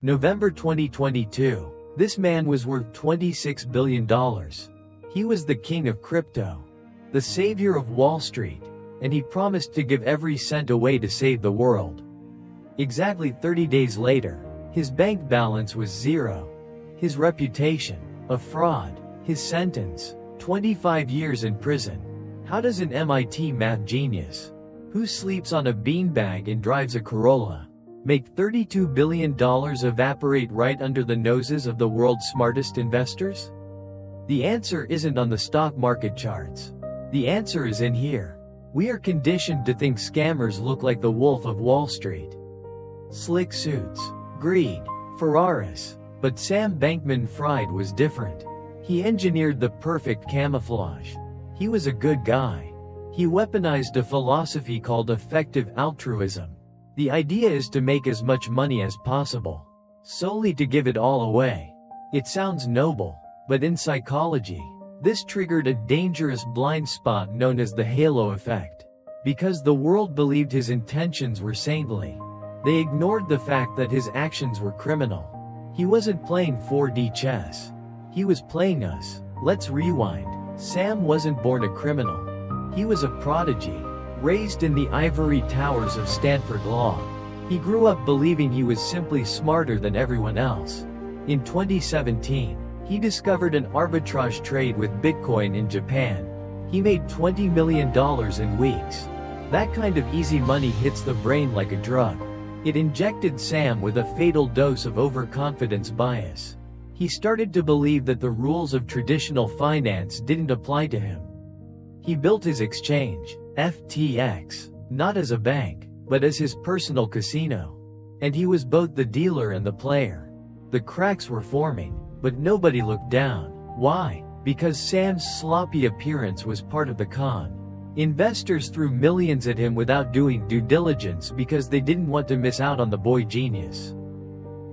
November 2022. This man was worth $26 billion. He was the king of crypto, the savior of Wall Street, and he promised to give every cent away to save the world. Exactly 30 days later, his bank balance was zero. His reputation, a fraud. His sentence, 25 years in prison. How does an MIT math genius, who sleeps on a beanbag and drives a Corolla, make $32 billion evaporate right under the noses of the world's smartest investors? The answer isn't on the stock market charts. The answer is in here. We are conditioned to think scammers look like the Wolf of Wall Street. Slick suits, greed, Ferraris. But Sam Bankman-Fried was different. He engineered the perfect camouflage. He was a good guy. He weaponized a philosophy called effective altruism. The idea is to make as much money as possible, solely to give it all away. It sounds noble, but in psychology, this triggered a dangerous blind spot known as the halo effect. Because the world believed his intentions were saintly, they ignored the fact that his actions were criminal. He wasn't playing 4D chess. He was playing us. Let's rewind. Sam wasn't born a criminal. He was a prodigy, raised in the ivory towers of Stanford Law. He grew up believing he was simply smarter than everyone else. In 2017, he discovered an arbitrage trade with Bitcoin in Japan. He made $20 million in weeks. That kind of easy money hits the brain like a drug. It injected Sam with a fatal dose of overconfidence bias. He started to believe that the rules of traditional finance didn't apply to him. He built his exchange, FTX, not as a bank, but as his personal casino. And he was both the dealer and the player. The cracks were forming, but nobody looked down. Why? Because Sam's sloppy appearance was part of the con. Investors threw millions at him without doing due diligence because they didn't want to miss out on the boy genius.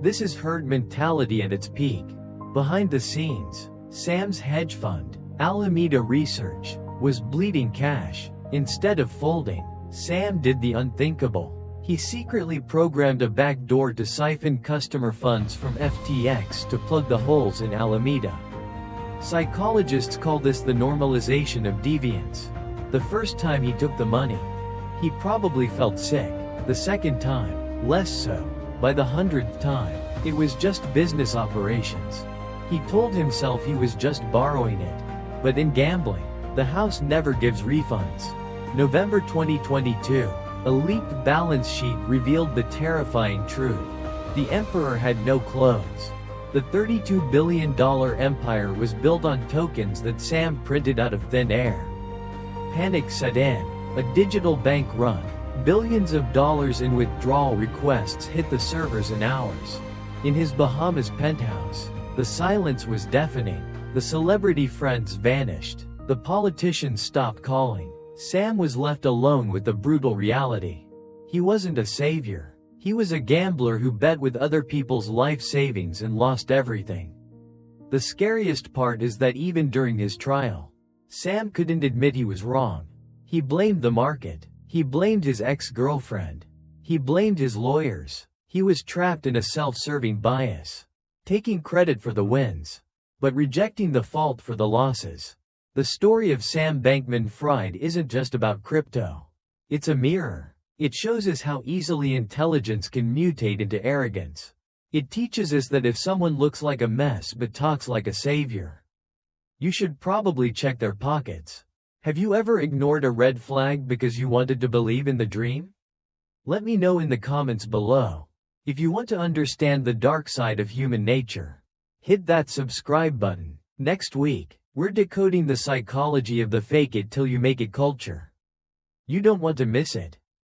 This is herd mentality at its peak. Behind the scenes, Sam's hedge fund, Alameda Research, was bleeding cash. Instead of folding, Sam did the unthinkable. He secretly programmed a backdoor to siphon customer funds from FTX to plug the holes in Alameda. Psychologists call this the normalization of deviance. The first time he took the money, he probably felt sick. The second time, less so. By the 100th time, it was just business operations. He told himself he was just borrowing it. But in gambling, the house never gives refunds. November 2022, a leaked balance sheet revealed the terrifying truth. The emperor had no clothes. The $32 billion empire was built on tokens that Sam printed out of thin air. Panic set in. A digital bank run. Billions of dollars in withdrawal requests hit the servers in hours. In his Bahamas penthouse, the silence was deafening. The celebrity friends vanished. The politicians stopped calling. Sam was left alone with the brutal reality. He wasn't a savior. He was a gambler who bet with other people's life savings and lost everything. The scariest part is that even during his trial, Sam couldn't admit he was wrong. He blamed the market. He blamed his ex-girlfriend. He blamed his lawyers. He was trapped in a self-serving bias, taking credit for the wins, but rejecting the fault for the losses. The story of Sam Bankman-Fried isn't just about crypto. It's a mirror. It shows us how easily intelligence can mutate into arrogance. It teaches us that if someone looks like a mess but talks like a savior, you should probably check their pockets. Have you ever ignored a red flag because you wanted to believe in the dream? Let me know in the comments below. If you want to understand the dark side of human nature, hit that subscribe button. Next week, we're decoding the psychology of the fake it till you make it culture. You don't want to miss it.